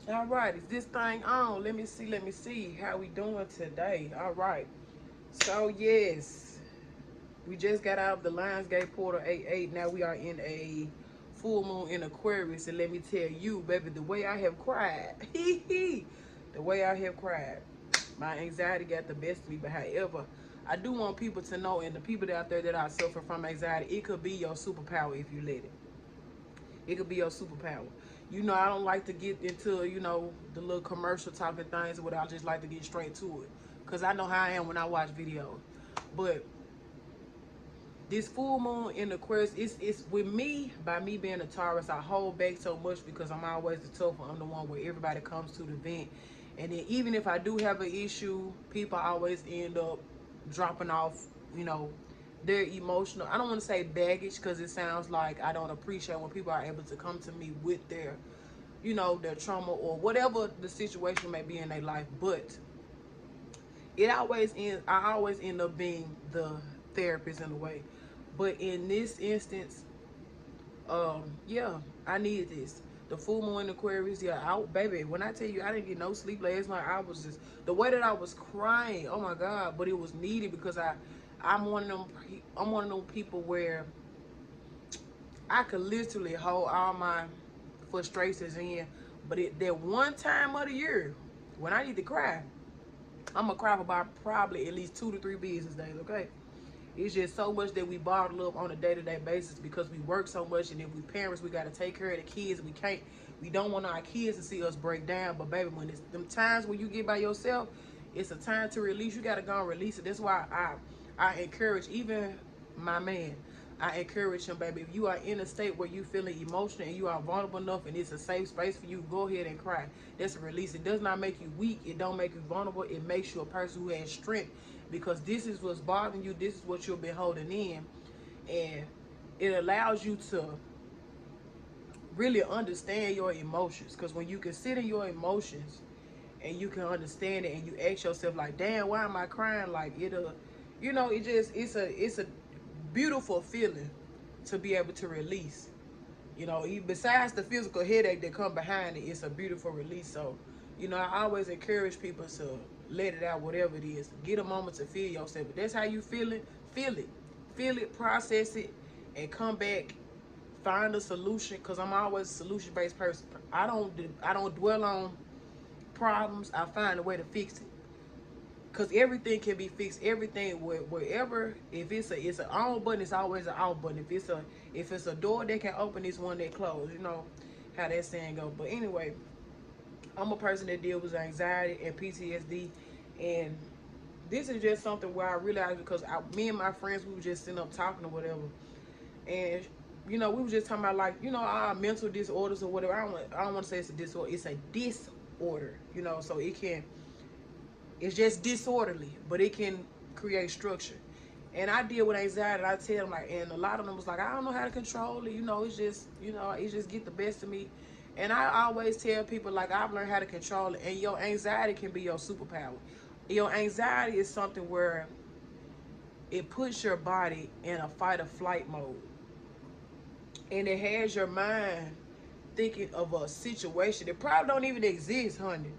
All right, is this thing on? Let me see how we doing today. All right. So yes, we just got out of the Lionsgate Portal 8-8. Now we are in a full moon in Aquarius, and let me tell you, baby, the way I have cried, the way I have cried, my anxiety got the best of me. But however, I do want people to know, and the people out there that are suffering from anxiety, it could be your superpower if you let it. It could be your superpower. You know, I don't like to get into, the little commercial talking things, but I just like to get straight to it. Because I know how I am when I watch videos. But this full moon in Aquarius, it's with me, by me being a Taurus, I hold back so much because I'm always the tough one. I'm the one where everybody comes to the vent. And then even if I do have an issue, people always end up dropping off, you know, their emotional, I don't want to say baggage because it sounds like I don't appreciate when people are able to come to me with their, their trauma or whatever the situation may be in their life. But I always end up being the therapist in a way. But in this instance, yeah, I needed this. The full moon in Aquarius, yeah, out, baby. When I tell you I didn't get no sleep last night, I was just the way that I was crying. Oh my God! But it was needed because I'm one of them. I'm one of them people where I could literally hold all my frustrations in. But that one time of the year when I need to cry, I'm gonna cry for about probably at least 2 to 3 business days. Okay. It's just so much that we bottle up on a day-to-day basis because we work so much, and if we parents, we got to take care of the kids. We don't want our kids to see us break down. But baby, when it's them times when you get by yourself, it's a time to release. You got to go and release it. That's why I encourage even my man. I encourage him, baby. If you are in a state where you feeling emotional and you are vulnerable enough, and it's a safe space for you, go ahead and cry. That's a release. It does not make you weak. It don't make you vulnerable. It makes you a person who has strength, because this is what's bothering you. This is what you've been holding in, and it allows you to really understand your emotions. Because when you can sit in your emotions and you can understand it, and you ask yourself like, damn, why am I crying? Like, it's a beautiful feeling to be able to release. Besides the physical headache that come behind it, it's a beautiful release. So, I always encourage people to let it out, whatever it is. Get a moment to feel yourself. If that's how you feel it, feel it. Feel it, process it, and come back, find a solution. Because I'm always a solution-based person. I don't dwell on problems. I find a way to fix it. Because everything can be fixed. Everything, wherever, if it's an on button, it's always an off button. If it's a door that can open, it's one that closed. You know how that saying go. But anyway, I'm a person that deals with anxiety and PTSD, and this is just something where I realized, because me and my friends, we were just sitting up talking or whatever, and we were just talking about, like, our mental disorders or whatever. I don't want to say it's a disorder. It's a disorder. So it's just disorderly, but it can create structure. And I deal with anxiety. I tell them, like, and a lot of them was like, I don't know how to control it. It just get the best of me. And I always tell people, like, I've learned how to control it. And your anxiety can be your superpower. Your anxiety is something where it puts your body in a fight or flight mode, and it has your mind thinking of a situation that probably don't even exist, honey.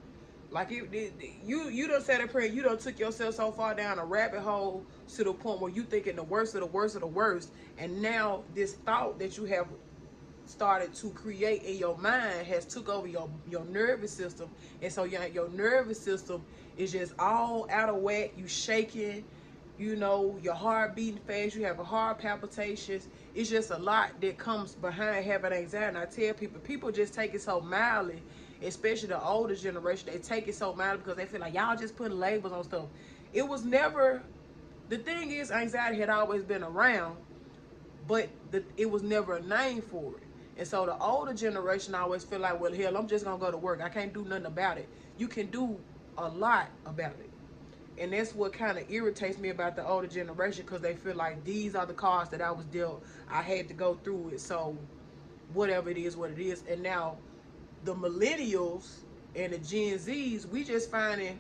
Like, you don't said a prayer, you don't took yourself so far down a rabbit hole to the point where you thinking the worst of the worst of the worst, and now this thought that you have started to create in your mind has took over your nervous system, and so your nervous system is just all out of whack. You shaking, your heart beating fast, you have a heart palpitations. It's just a lot that comes behind having anxiety. And I tell people just take it so mildly, especially the older generation. They take it so mildly because they feel like y'all just putting labels on stuff. It was never, the thing is, anxiety had always been around, but it was never a name for it. And so the older generation always feel like, well, hell, I'm just gonna go to work. I can't do nothing about it. You can do a lot about it. And that's what kind of irritates me about the older generation, because they feel like these are the cards that I was dealt. I had to go through it. So whatever it is, what it is. And now the millennials and the Gen Zs, we just finding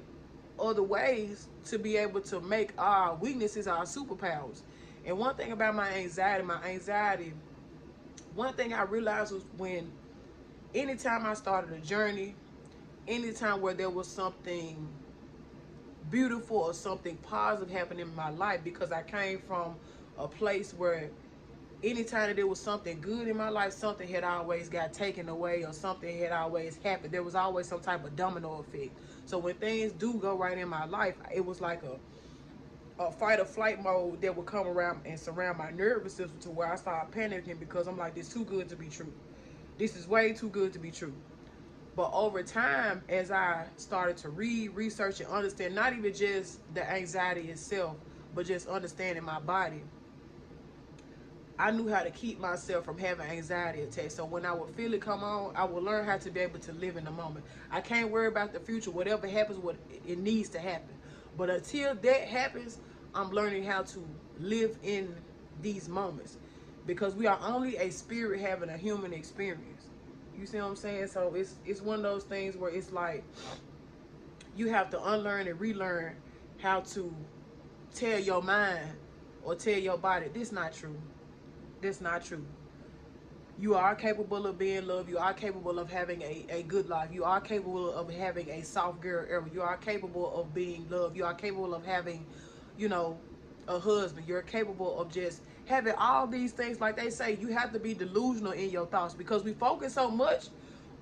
other ways to be able to make our weaknesses our superpowers. And one thing about my anxiety, one thing I realized was, when anytime I started a journey, anytime where there was something beautiful or something positive happening in my life, because I came from a place where anytime that there was something good in my life, something had always got taken away or something had always happened. There was always some type of domino effect. So when things do go right in my life, it was like a fight or flight mode that would come around and surround my nervous system to where I started panicking, because I'm like, this is too good to be true. This is way too good to be true. But over time, as I started to read, research, and understand, not even just the anxiety itself, but just understanding my body, I knew how to keep myself from having anxiety attacks. So when I would feel it come on, I would learn how to be able to live in the moment. I can't worry about the future. Whatever happens, what it needs to happen. But until that happens, I'm learning how to live in these moments, because we are only a spirit having a human experience. You see what I'm saying? So it's one of those things where it's like you have to unlearn and relearn how to tell your mind or tell your body, this not true. This not true. You are capable of being loved. You are capable of having a good life. You are capable of having a soft girl era. You are capable of being loved. You are capable of having, you know, a husband. You're capable of just having all these things. Like they say, you have to be delusional in your thoughts, because we focus so much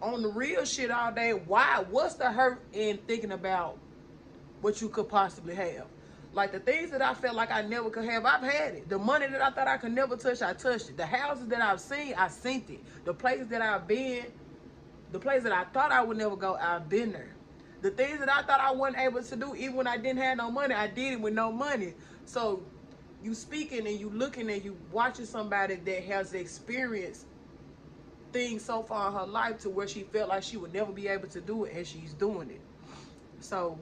on the real shit all day. Why? What's the hurt in thinking about what you could possibly have? Like the things that I felt like I never could have, I've had it. The money that I thought I could never touch, I touched it. The houses that I've seen, I seen it. The places that I've been, the places that I thought I would never go, I've been there. The things that I thought I wasn't able to do, even when I didn't have no money, I did it with no money. So you speaking and you looking and you watching somebody that has experienced things so far in her life to where she felt like she would never be able to do it, and she's doing it. So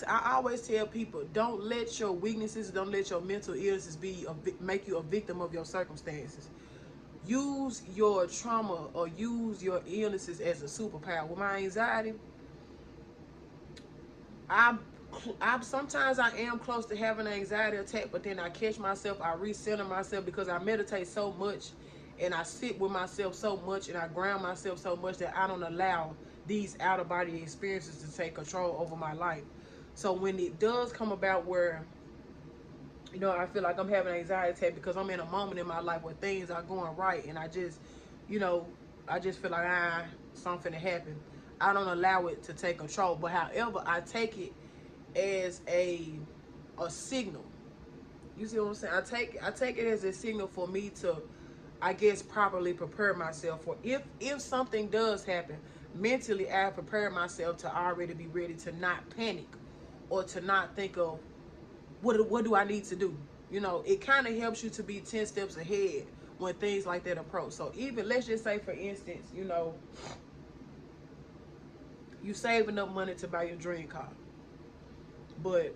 I always tell people, don't let your weaknesses, don't let your mental illnesses make you a victim of your circumstances. Use your trauma or use your illnesses as a superpower. With my anxiety, I'm sometimes I am close to having an anxiety attack, but then I catch myself, I recenter myself, because I meditate so much and I sit with myself so much and I ground myself so much that I don't allow these out of body experiences to take control over my life. So when it does come about where, you know, I feel like I'm having an anxiety attack because I'm in a moment in my life where things are going right, and I just, you know, I just feel like something to happen, I don't allow it to take control. But however, I take it as a signal. You see what I'm saying? I take it as a signal for me to, I guess, properly prepare myself for if something does happen. Mentally, I prepare myself to already be ready to not panic or to not think of what do I need to do. You know, it kind of helps you to be 10 steps ahead when things like that approach. So even, let's just say, for instance, you know, you save enough money to buy your dream car, but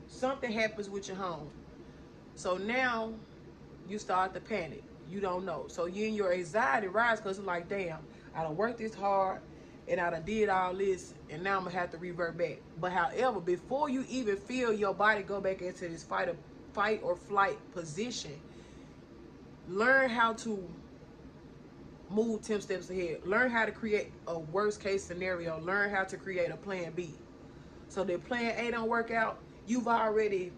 something happens with your home. So now you start to panic. You don't know. So you and your anxiety rise, because it's like, damn, I done worked this hard and I done did all this, and now I'm gonna have to revert back. But however, before you even feel your body go back into this fight or flight position, learn how to move 10 steps ahead. Learn how to create a worst case scenario. Learn how to create a plan B. So that plan A don't work out, you've already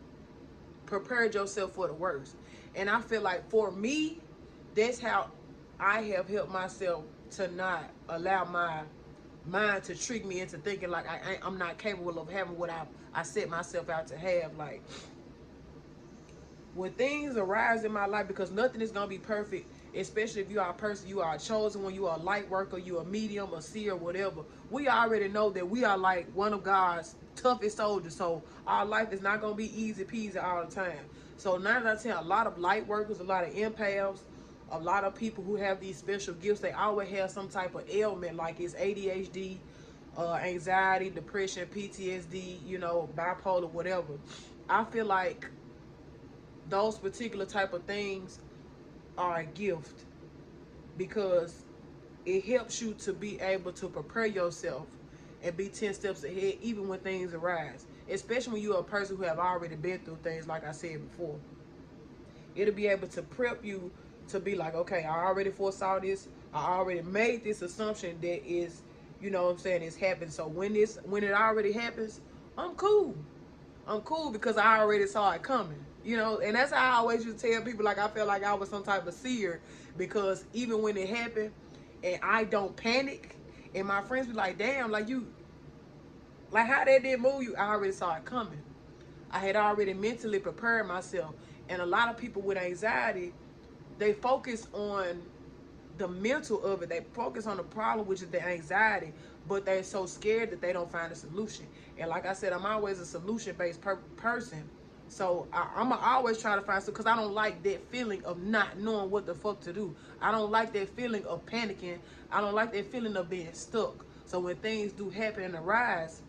prepared yourself for the worst. And I feel like for me, that's how I have helped myself to not allow my mind to trick me into thinking like I'm not capable of having what I set myself out to have. Like, when things arise in my life, because nothing is going to be perfect, especially if you are a person, you are a chosen one, you are a light worker, you are a medium, a seer, whatever. We already know that we are like one of God's toughest soldiers. So our life is not going to be easy peasy all the time. So 9 out of 10, a lot of light workers, a lot of empaths, a lot of people who have these special gifts, they always have some type of ailment, like it's ADHD, anxiety, depression, PTSD, you know, bipolar, whatever. I feel like those particular type of things are a gift, because it helps you to be able to prepare yourself and be 10 steps ahead even when things arise, especially when you're a person who have already been through things. Like I said before, it'll be able to prep you to be like, okay, I already foresaw this, I already made this assumption that is you know what I'm saying, it's happened. So when it already happens, I'm cool. I'm cool because I already saw it coming. You know, and that's how I always used to tell people, like, I felt like I was some type of seer, because even when it happened and I don't panic, and my friends be like, damn, like, you, like, how that didn't move you, I already saw it coming. I had already mentally prepared myself. And a lot of people with anxiety, they focus on the mental of it. They focus on the problem, which is the anxiety, but they're so scared that they don't find a solution. And like I said, I'm always a solution-based person. So I'm always try to find, because I don't like that feeling of not knowing what the fuck to do. I don't like that feeling of panicking. I don't like that feeling of being stuck. So when things do happen and arise,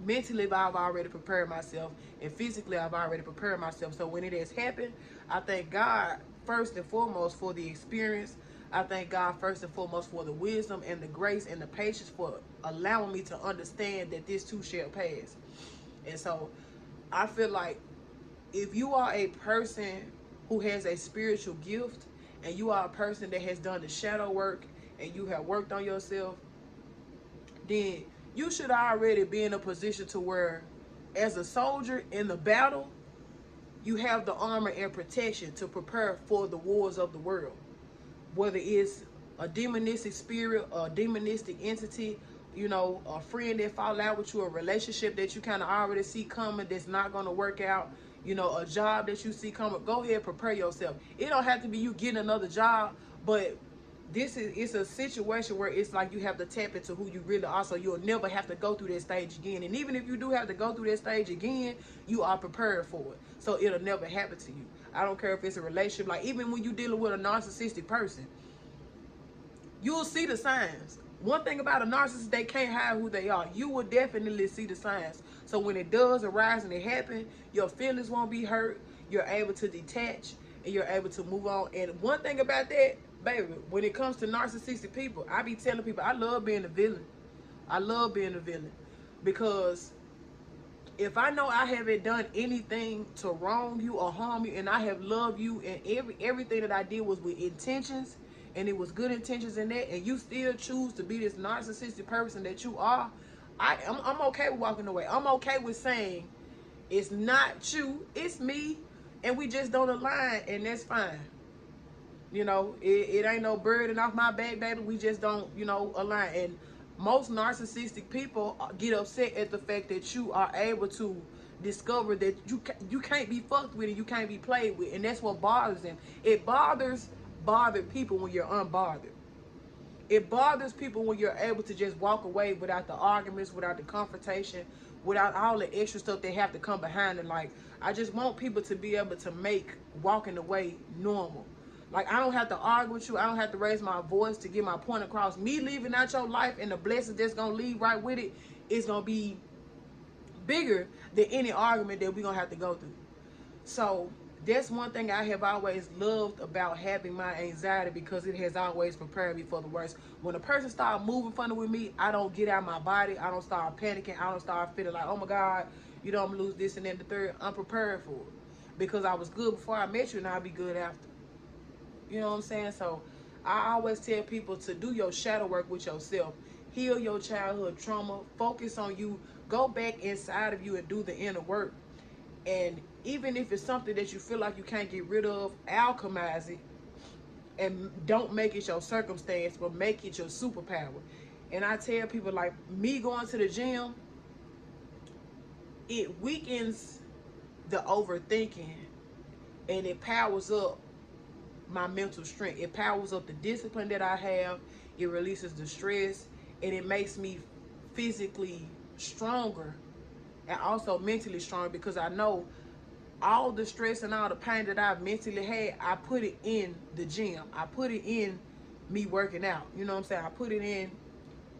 mentally I've already prepared myself, and physically I've already prepared myself. So when it has happened, I thank God first and foremost for the experience. I thank God first and foremost for the wisdom and the grace and the patience for allowing me to understand that this too shall pass. And so I feel like if you are a person who has a spiritual gift, and you are a person that has done the shadow work, and you have worked on yourself, then you should already be in a position to where, as a soldier in the battle, you have the armor and protection to prepare for the wars of the world. Whether it's a demonistic spirit, a demonistic entity, you know, a friend that fall out with you, a relationship that you kind of already see coming that's not going to work out, you know, a job that you see coming, go ahead, prepare yourself. It don't have to be you getting another job, but it's a situation where it's like you have to tap into who you really are, so you'll never have to go through that stage again. And even if you do have to go through that stage again, you are prepared for it, so it'll never happen to you. I don't care if it's a relationship, like even when you're dealing with a narcissistic person, you'll see the signs. One thing about a narcissist, they can't hide who they are. You will definitely see the signs. So when it does arise and it happens, your feelings won't be hurt. You're able to detach and you're able to move on. And one thing about that, baby, when it comes to narcissistic people, I be telling people, I love being a villain. I love being a villain, because if I know I haven't done anything to wrong you or harm you, and I have loved you, and everything that I did was with intentions, and it was good intentions in that, and you still choose to be this narcissistic person that you are, I'm okay with walking away. I'm okay with saying, it's not you, it's me, and we just don't align, and that's fine. You know, it ain't no burden off my back, baby. We just don't, you know, align. And most narcissistic people get upset at the fact that you are able to discover that you can't be fucked with and you can't be played with, and that's what bothers them. It bothered people when you're unbothered. It bothers people when you're able to just walk away without the arguments, without the confrontation, without all the extra stuff they have to come behind it. Like, I just want people to be able to make walking away normal. Like, I don't have to argue with you. I don't have to raise my voice to get my point across. Me leaving out your life and the blessings that's going to leave right with it is going to be bigger than any argument that we're going to have to go through. So that's one thing I have always loved about having my anxiety, because it has always prepared me for the worst. When a person starts moving funny with me, I don't get out of my body. I don't start panicking. I don't start feeling like, oh my God, you know, I'm going to lose this and then the third. I'm prepared for it, because I was good before I met you, and I'll be good after. You know what I'm saying? So I always tell people to do your shadow work with yourself. Heal your childhood trauma. Focus on you. Go back inside of you and do the inner work. And even if it's something that you feel like you can't get rid of, alchemize it. And don't make it your circumstance, but make it your superpower. And I tell people, like me going to the gym, it weakens the overthinking, and it powers up my mental strength. It powers up the discipline that I have. It releases the stress, and it makes me physically stronger and also mentally stronger, because I know all the stress and all the pain that I've mentally had, I put it in the gym. I put it in me working out. You know what I'm saying? I put it in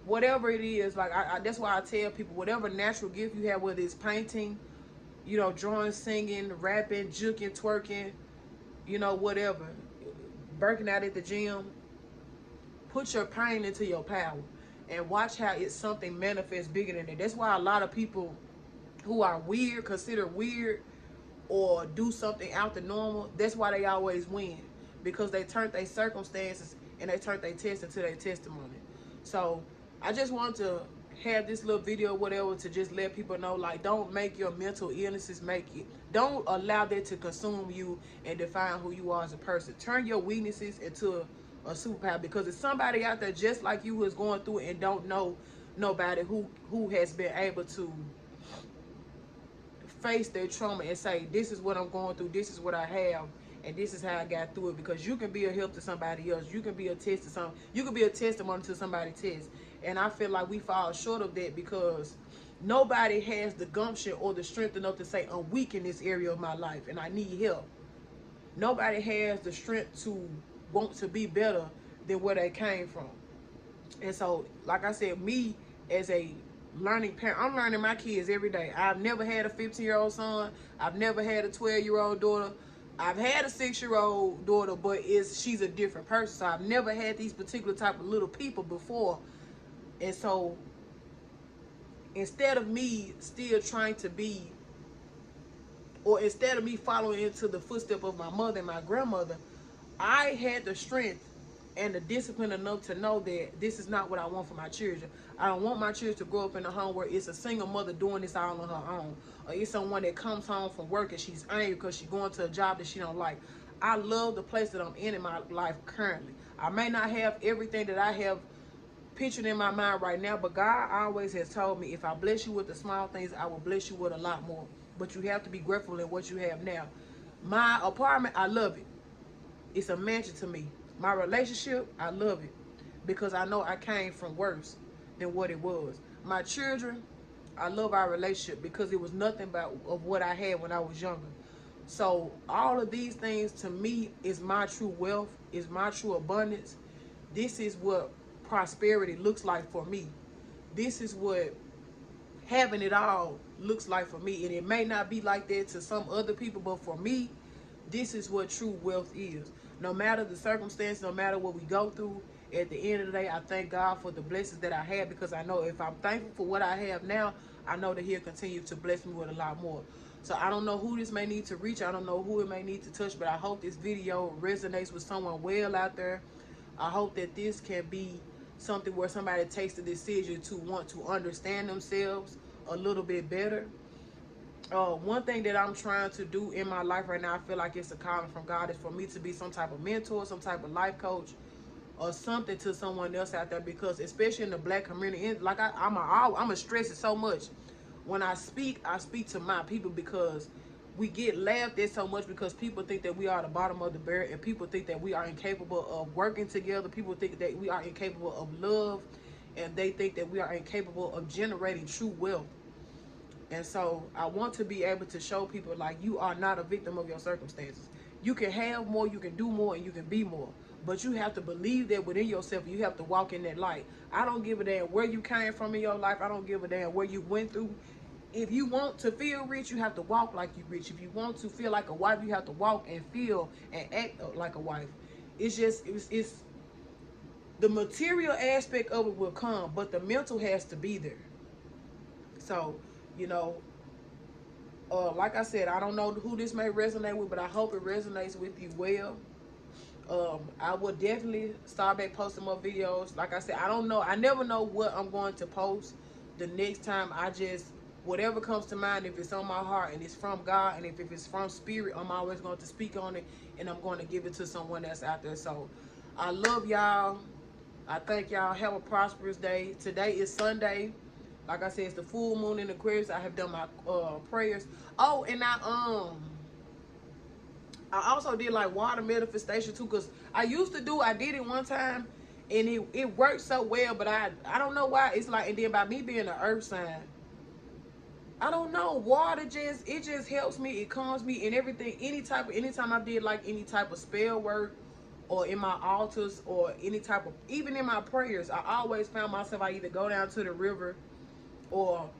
whatever it is. Like, that's why I tell people, whatever natural gift you have, whether it's painting, you know, drawing, singing, rapping, juking, twerking, you know, whatever, working out at the gym, put your pain into your power and watch how it's something manifests bigger than it. That's why a lot of people who are weird, considered weird, or do something out the normal, that's why they always win, because they turn their circumstances and they turn their test into their testimony. So I just want to have this little video or whatever to just let people know, like, don't make your mental illnesses make it. Don't allow that to consume you and define who you are as a person. Turn your weaknesses into a superpower, because it's somebody out there just like you who is going through it and don't know nobody who has been able to face their trauma and say, this is what I'm going through, this is what I have, and this is how I got through it. Because you can be a help to somebody else. You can be a test to some. You can be a testimony to somebody's test. And I feel like we fall short of that, because nobody has the gumption or the strength enough to say, I'm weak in this area of my life and I need help. Nobody has the strength to want to be better than where they came from. And so, like I said, me as a learning parent, I'm learning my kids every day. I've never had a 15-year-old son. I've never had a 12-year-old daughter. I've had a 6-year-old daughter, but she's a different person. So I've never had these particular type of little people before. And so instead of me still trying to be, or instead of me following into the footstep of my mother and my grandmother, I had the strength and the discipline enough to know that this is not what I want for my children. I don't want my children to grow up in a home where it's a single mother doing this all on her own, or it's someone that comes home from work and she's angry because she's going to a job that she don't like. I love the place that I'm in my life currently. I may not have everything that I have pictured in my mind right now, but God always has told me, if I bless you with the small things, I will bless you with a lot more. But you have to be grateful in what you have now. My apartment, I love it. It's a mansion to me. My relationship, I love it, because I know I came from worse than what it was. My children, I love our relationship because it was nothing but of what I had when I was younger. So all of these things to me is my true wealth, is my true abundance. This is what prosperity looks like for me. This is what having it all looks like for me. And it may not be like that to some other people, but for me, this is what true wealth is. No matter the circumstance, no matter what we go through, at the end of the day, I thank God for the blessings that I have, because I know if I'm thankful for what I have now, I know that He'll continue to bless me with a lot more. So I don't know who this may need to reach. I don't know who it may need to touch, but I hope this video resonates with someone well out there. I hope that this can be something where somebody takes the decision to want to understand themselves a little bit better. One thing that I'm trying to do in my life right now, I feel like it's a calling from God, is for me to be some type of mentor, some type of life coach, or something to someone else out there. Because especially in the Black community, like I'm a stress it so much. When I speak to my people, because we get laughed at so much because people think that we are the bottom of the barrel, and people think that we are incapable of working together. People think that we are incapable of love, and they think that we are incapable of generating true wealth. And so I want to be able to show people, like, you are not a victim of your circumstances. You can have more, you can do more, and you can be more. But you have to believe that within yourself. You have to walk in that light. I don't give a damn where you came from in your life. I don't give a damn where you went through. If you want to feel rich, you have to walk like you rich. If you want to feel like a wife, you have to walk and feel and act like a wife. It's just, it's the material aspect of it will come, but the mental has to be there. So, you know, like I said, I don't know who this may resonate with, but I hope it resonates with you well. I will definitely start back posting more videos. Like I said, I don't know. I never know what I'm going to post the next time. I just, whatever comes to mind, if it's on my heart and it's from God, and if it's from Spirit, I'm always going to speak on it, and I'm going to give it to someone that's out there. So I love y'all. I thank y'all. Have a prosperous day. Today is Sunday. Like I said, it's the full moon in Aquarius. I have done my prayers. Oh, and I also did like water manifestation too, because I did it one time, and it worked so well, but I don't know why. It's like, and then by me being an earth sign, I don't know, water just helps me, it calms me, and everything. Anytime I did like any type of spell work, or in my altars, or any type of, even in my prayers, I always found myself, I either go down to the river, or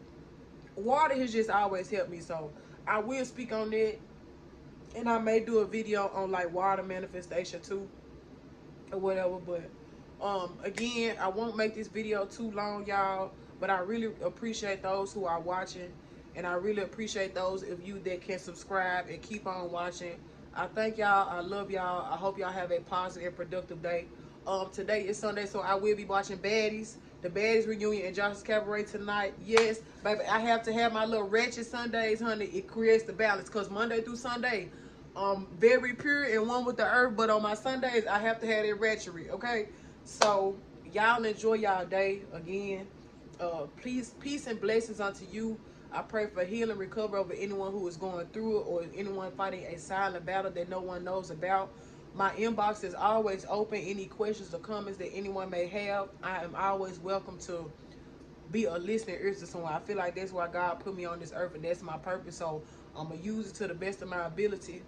water has just always helped me. So I will speak on that, and I may do a video on like water manifestation too, or whatever. But again, I won't make this video too long, y'all, but I really appreciate those who are watching, and I really appreciate those of you that can subscribe and keep on watching. I thank y'all. I love y'all. I hope y'all have a positive and productive day. Today is Sunday, so I will be watching Baddies The Baddies reunion in Johnson's Cabaret tonight. Yes, baby, I have to have my little ratchet Sundays, honey. It creates the balance. Because Monday through Sunday, very pure and one with the earth. But on my Sundays, I have to have that ratchery, okay? So, y'all enjoy y'all day again. Please, peace and blessings unto you. I pray for healing, recovery over anyone who is going through it or anyone fighting a silent battle that no one knows about. My inbox is always open. Any questions or comments that anyone may have, I am always welcome to be a listening ear to someone. I feel like that's why God put me on this earth and that's my purpose. So I'm going to use it to the best of my ability.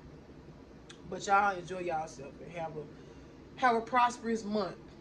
But y'all enjoy yourself and have a prosperous month.